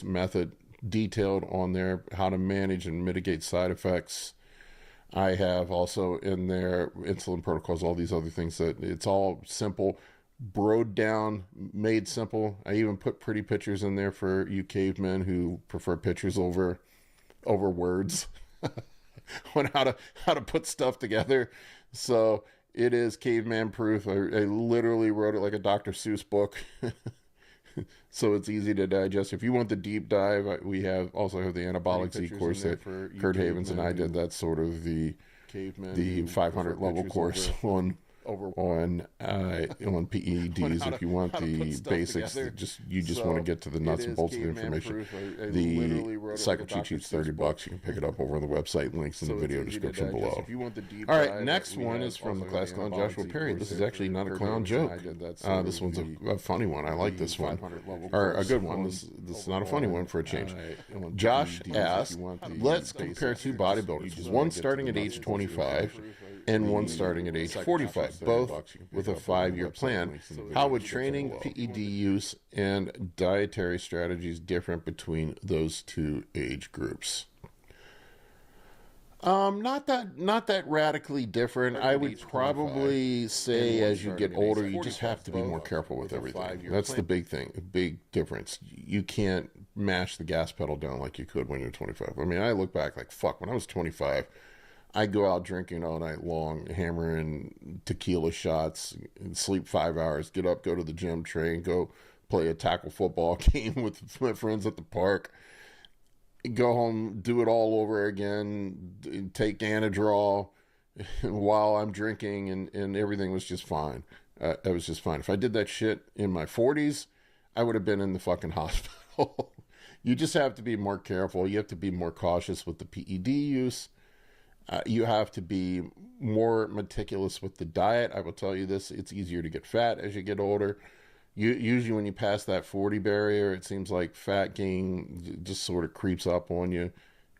method detailed on there, how to manage and mitigate side effects. I have also in there insulin protocols, all these other things that it's all simple, broed down, made simple. I even put pretty pictures in there for you cavemen who prefer pictures over words on how to put stuff together. So it is caveman proof. I literally wrote it like a Dr. Seuss book. So it's easy to digest. If you want the deep dive, we also have the Anabolic Z course that Kurt Havens and I did. That's sort of the 500 level course on PEDs. If you want the basics, you just want to get to the nuts and bolts of the information. The cycle cheat sheet's $30. You can pick it up over on the website. Links in the video description below. All right, next one is from the class clown Joshua Perry. This is actually not a clown joke. This one's a funny one. I like this one, or a good one. This is not a funny one for a change. Josh asked, "Let's compare two bodybuilders, one starting at age 25 and one starting at age 45, both with a 5-year plan. How would training, PED use, and dietary strategies different between those two age groups?" Not that radically different. I would probably say as you get older, you just have to be more careful with everything. That's the big thing, the big difference. You can't mash the gas pedal down like you could when you're 25. I mean, I look back like, fuck, when I was 25, I'd go out drinking all night long, hammering tequila shots, and sleep 5 hours, get up, go to the gym, train, go play a tackle football game with my friends at the park, go home, do it all over again, take Anadrol while I'm drinking, and everything was just fine. It was just fine. If I did that shit in my 40s, I would have been in the fucking hospital. You just have to be more careful. You have to be more cautious with the PED use. You have to be more meticulous with the diet. I will tell you this, it's easier to get fat as you get older. Usually when you pass that 40 barrier, it seems like fat gain just sort of creeps up on you.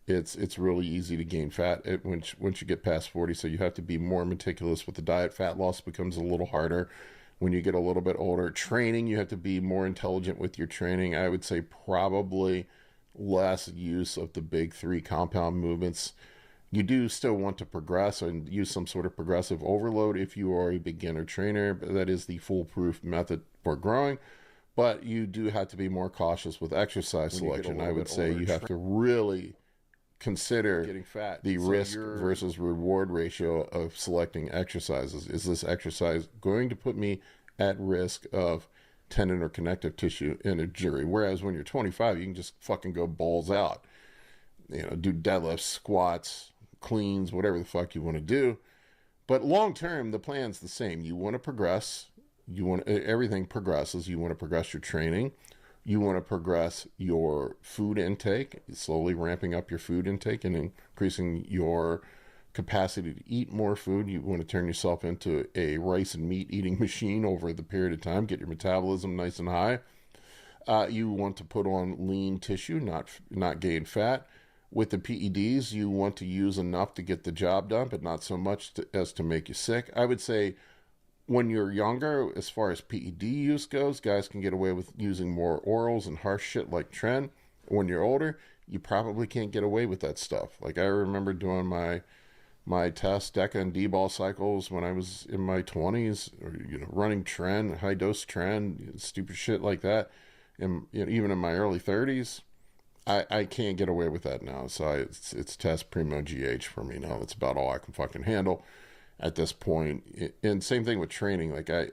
It's really easy to gain fat once you get past 40, so you have to be more meticulous with the diet. Fat loss becomes a little harder when you get a little bit older. Training, you have to be more intelligent with your training. I would say probably less use of the big 3 compound movements. You do still want to progress and use some sort of progressive overload if you are a beginner trainer. That is the foolproof method for growing. But you do have to be more cautious with exercise selection. I would say you have to really consider the risk versus reward ratio of selecting exercises. Is this exercise going to put me at risk of tendon or connective tissue injury? Whereas when you're 25, you can just fucking go balls out. Do deadlifts, squats, cleans, whatever the fuck you want to do. But long term, the plan's the same. You want to progress. Everything progresses. You want to progress your training. You want to progress your food intake, slowly ramping up your food intake and increasing your capacity to eat more food. You want to turn yourself into a rice and meat eating machine over the period of time, get your metabolism nice and high. You want to put on lean tissue, not gain fat. With the PEDs, you want to use enough to get the job done, but not so much as to make you sick. I would say when you're younger, as far as PED use goes, guys can get away with using more orals and harsh shit like Tren. When you're older, you probably can't get away with that stuff. Like I remember doing my test DECA and D-ball cycles when I was in my 20s, or running Tren, high dose Tren, stupid shit like that. And even in my early 30s, I can't get away with that now. So it's test primo GH for me now. That's about all I can fucking handle at this point. And same thing with training. Like I